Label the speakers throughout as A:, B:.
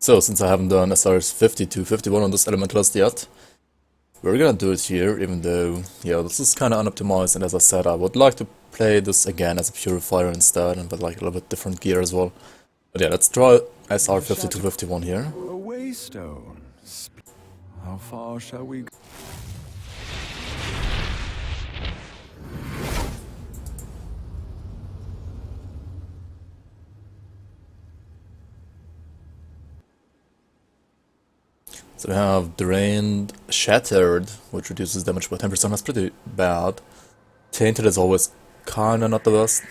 A: So, since I haven't done SRs 50 to 51 on this Elementalist yet, we're gonna do it here, even though, yeah, this is kinda unoptimized, and as I said, I would like to play this again as a Purifier instead, and with like a little bit different gear as well. But yeah, let's try SR 50 to 51 here.
B: A waystone. How far shall we go?
A: So we have Drained, Shattered, which reduces damage by 10%, that's pretty bad. Tainted is always kinda not the best,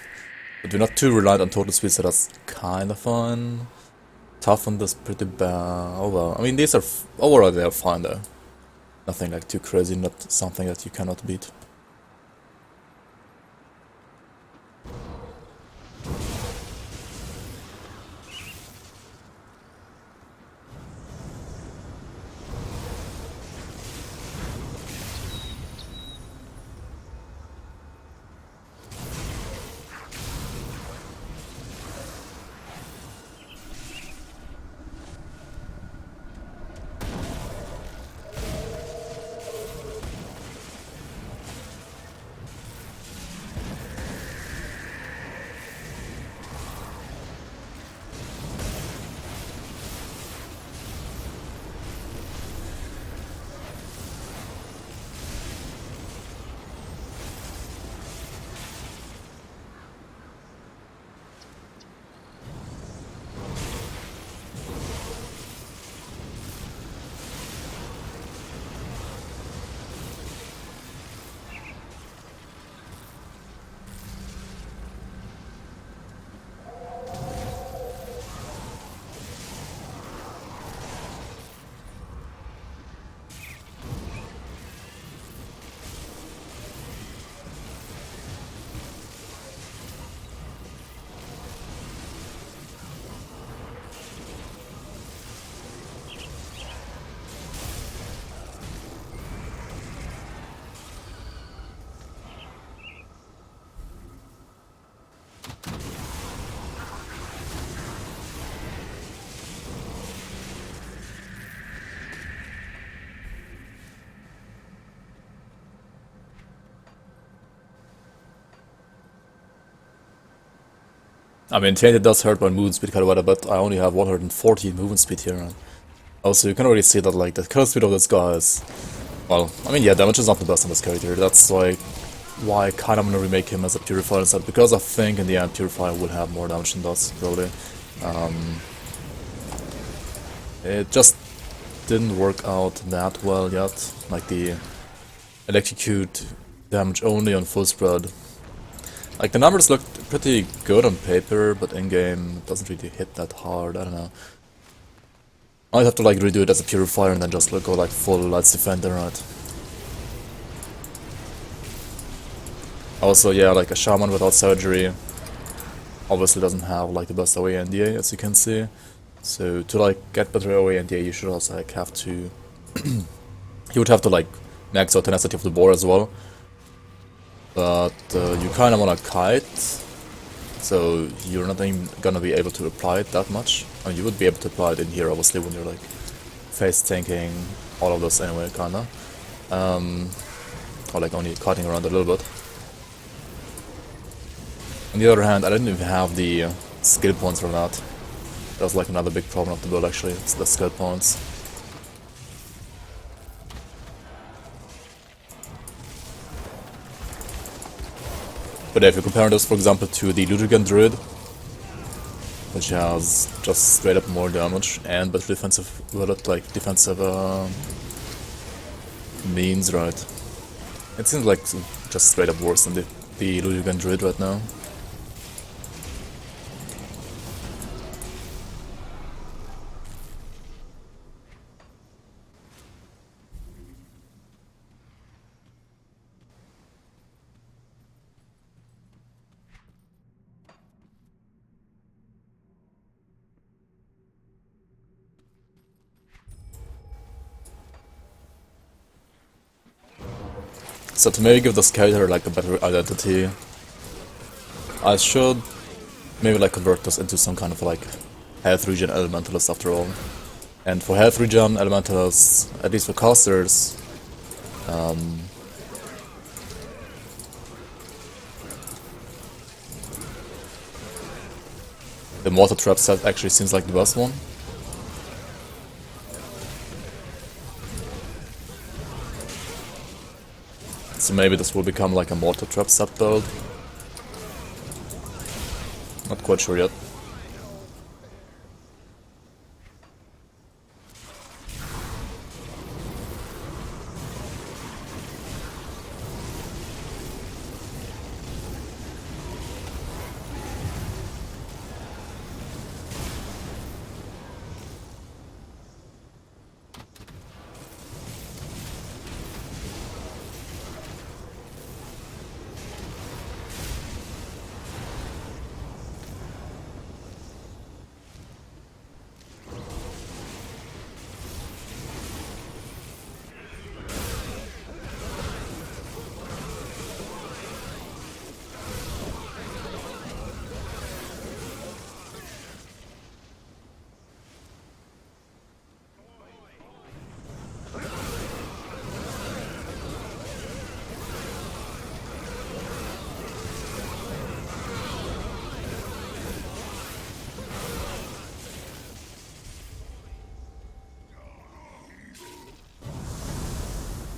A: but we're not too reliant on total speed, so that's kinda fun. Toughened is pretty bad. Oh well, I mean these are overall they are fine though. Nothing like too crazy, not something that you cannot beat. I mean, Tainted does hurt my movement speed quite a bit, but I only have 114 movement speed here. And also, you can already see that like the kill speed of this guy is, well, I mean, yeah, damage is not the best on this character. That's like why I kind of want to remake him as a Purifier instead, because I think in the end Purifier will have more damage than does, probably. It just didn't work out that well yet. Like the electrocute damage only on full spread. Like the numbers looked pretty good on paper, but in game it doesn't really hit that hard. I don't know. I'd have to like redo it as a Purifier and then just go like full Lights Defender, right? Also, yeah, like a Shaman without surgery obviously doesn't have like the best OA and DA, as you can see. So to like get better OA and DA, you should also like have to you would have to like max out tenacity of the boar as well. But you kind of want to kite, so you're not even gonna be able to apply it that much. I mean, you would be able to apply it in here, obviously, when you're like face tanking, all of this anyway, kinda. Or like only kiting around a little bit. On the other hand, I didn't even have the skill points for that. That was like another big problem of the build, actually, it's the skill points. But if you compare this, for example, to the Ludwig Druid, which has just straight up more damage and better defensive, well, like defensive means, right? It seems like just straight up worse than the Ludwig Druid right now. So to maybe give this character like a better identity, I should maybe like convert this into some kind of like health regen elementalist after all. And for health regen, Elementalists, at least for casters, the Mortar Trap set actually seems like the best one. So maybe this will become like a Mortar Trap set build. Not quite sure yet.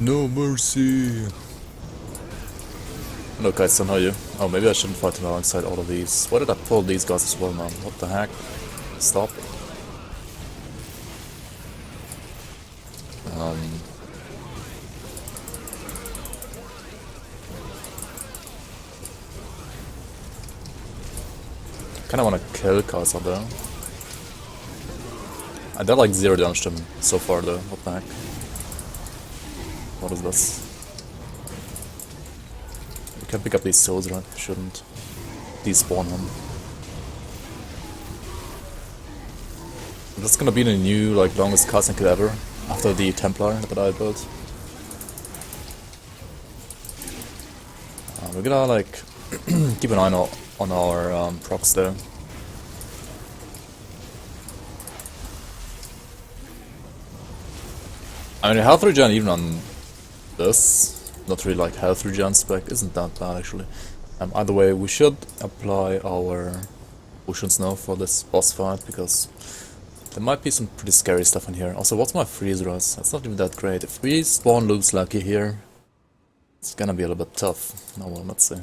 A: No mercy! Hello Kaisen, how are you? Oh, maybe I shouldn't fight him alongside all of these. Why did I pull these guys as well, man? What the heck? Stop. Kinda wanna kill Kaiser though. I did like 0 damage to him so far though, what the heck? What is this? We can pick up these souls, right? Shouldn't despawn him. That's gonna be the new, like, longest casting kill ever, after the Templar that I built. We're gonna, like, keep an eye on our procs there. I mean, health regen even on this, not really like health regen spec, isn't that bad actually. Either way, we should apply our potions now for this boss fight, because there might be some pretty scary stuff in here. Also, what's my freeze res? That's not even that great. If we spawn looks lucky here, it's gonna be a little bit tough. Oh well, let's see.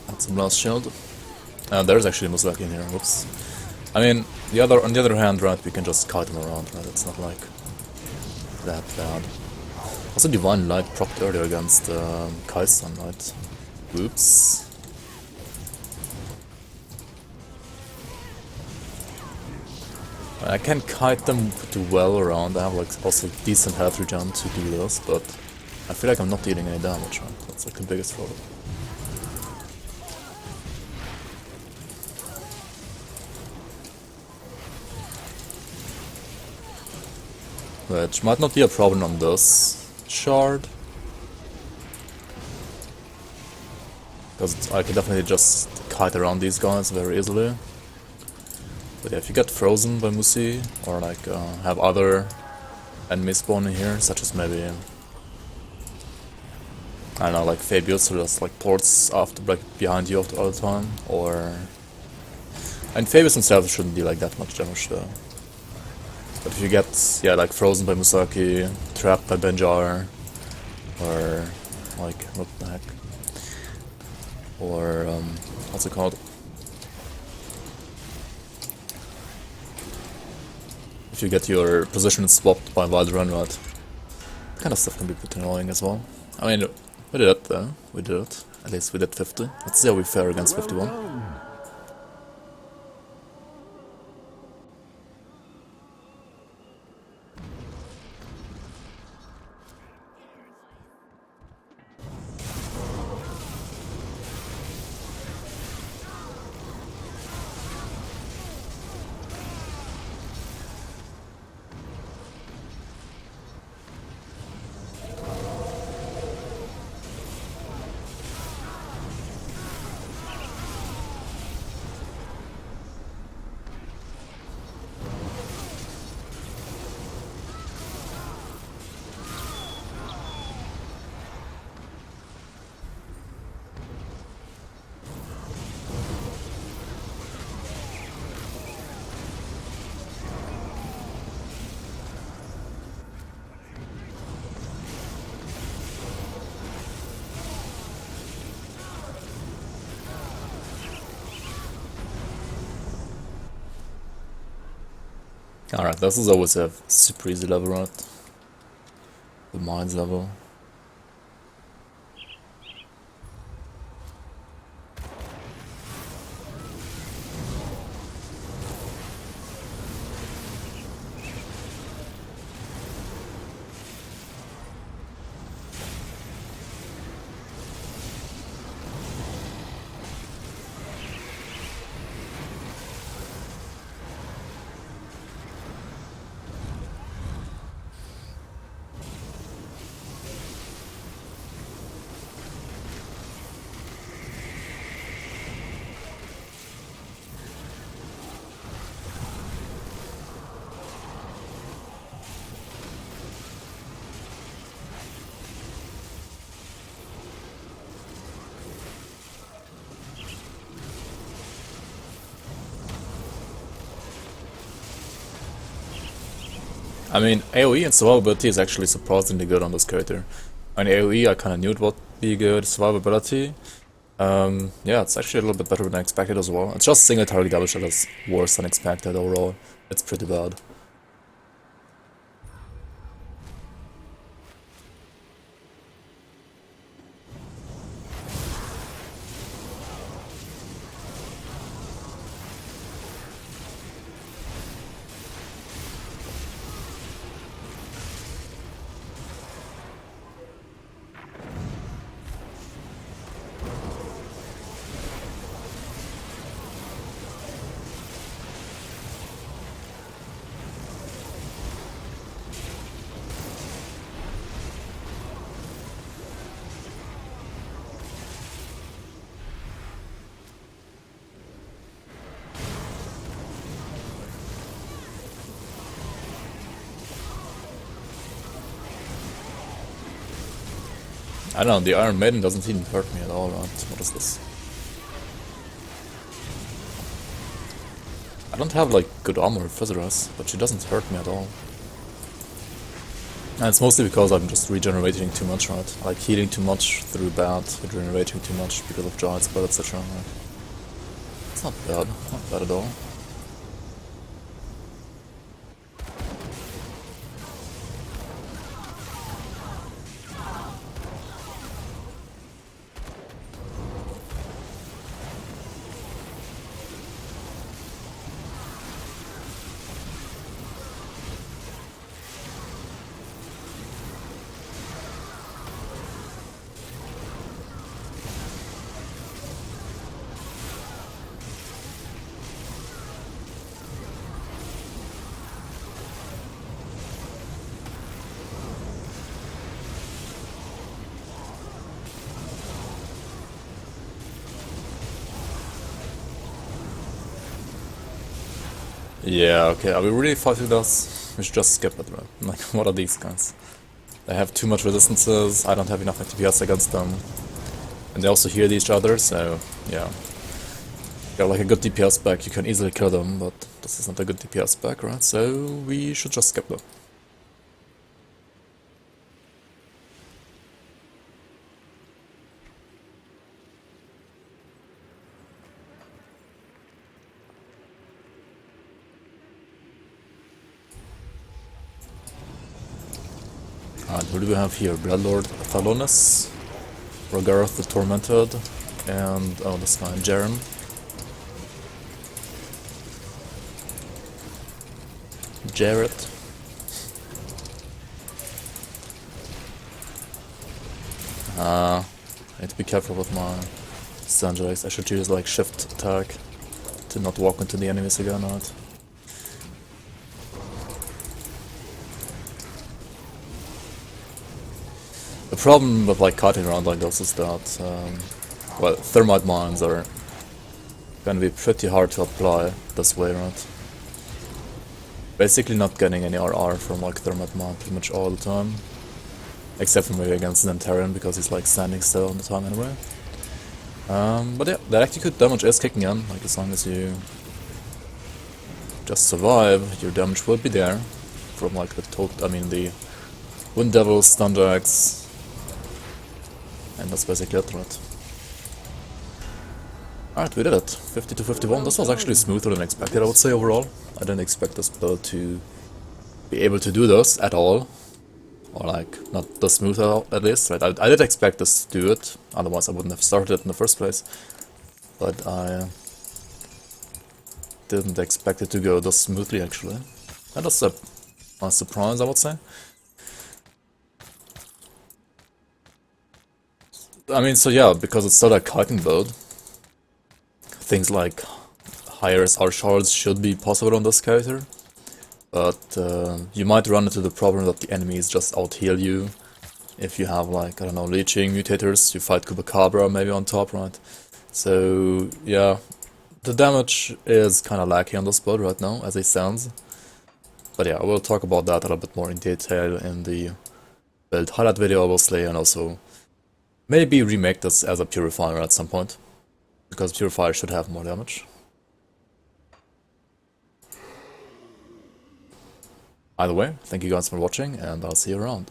A: Add some last shield. There's actually Musaki in here, whoops. I mean, on the other hand, right, we can just kite him around, right? It's not like that bad. Also, Divine Light procced earlier against Kaisan, right? Whoops. I can kite them pretty well around. I have like also decent health regen to do this, but I feel like I'm not dealing any damage, right? That's like the biggest problem. Which might not be a problem on this shard, because I can definitely just kite around these guys very easily. But yeah, if you get frozen by Musi, or like have other enemies spawning here, such as maybe, I don't know, like Fabius, who just like ports after, like, behind you all the time, or... And Fabius himself shouldn't do like that much damage though. But if you get, yeah, like frozen by Musaki, trapped by Benjar, or like, what the heck? Or, what's it called? If you get your position swapped by Wild Run, right? That kind of stuff can be pretty annoying as well. I mean, we did it though. We did it. At least we did 50. Let's see how we fare against 51. Alright, this is always a super easy level, right? The mines level. I mean, AoE and survivability is actually surprisingly good on this character. On AoE, I kinda knew it would be good. Survivability, yeah, it's actually a little bit better than I expected as well. It's just single target damage that is worse than expected overall. It's pretty bad. I don't know, the Iron Maiden doesn't even hurt me at all, right? What is this? I don't have like good armor for Fizarus, but she doesn't hurt me at all. And it's mostly because I'm just regenerating too much, right? Like healing too much through bad, regenerating too much because of giant spell, etc. Right? It's not bad at all. Yeah, okay, are we really fighting this? We should just skip it, right? Like, what are these guys? They have too much resistances, I don't have enough DPS against them. And they also heal each other, so, yeah. Got like a good DPS back, you can easily kill them, but this is not a good DPS back, right? So, we should just skip them. Alright, who do we have here? Bloodlord Thalonis, Rogarth the Tormented, and oh, this guy, Jerem. Jarrett. I need to be careful with my Sanjax. I should use like shift attack to not walk into the enemies again, right? The problem with like cutting around like this is that, well, thermite mines are gonna be pretty hard to apply this way, right? Basically not getting any RR from like thermite mine pretty much all the time. Except for maybe against Nantarian because he's like standing still all the time anyway. But yeah, that execute damage is kicking in, like as long as you just survive, your damage will be there. From like the Wind Devil, Stunjax, and that's basically it, right? Alright, we did it. 50 to 51. This was actually smoother than expected, I would say, overall. I didn't expect this build to be able to do this at all. Or, like, not this smooth at least, right? I did expect this to do it, otherwise I wouldn't have started it in the first place. But I didn't expect it to go this smoothly, actually. And that's a nice surprise, I would say. I mean, so yeah, because it's still a kiting build, things like higher SR shards should be possible on this character. But you might run into the problem that the enemies just out-heal you. If you have, like, I don't know, leeching mutators, you fight Kubacabra maybe on top, right? So, yeah, the damage is kind of lacking on this build right now, as it stands. But yeah, we'll talk about that a little bit more in detail in the build highlight video, obviously, and also maybe remake this as a Purifier at some point, because Purifier should have more damage. Either way, thank you guys for watching, and I'll see you around.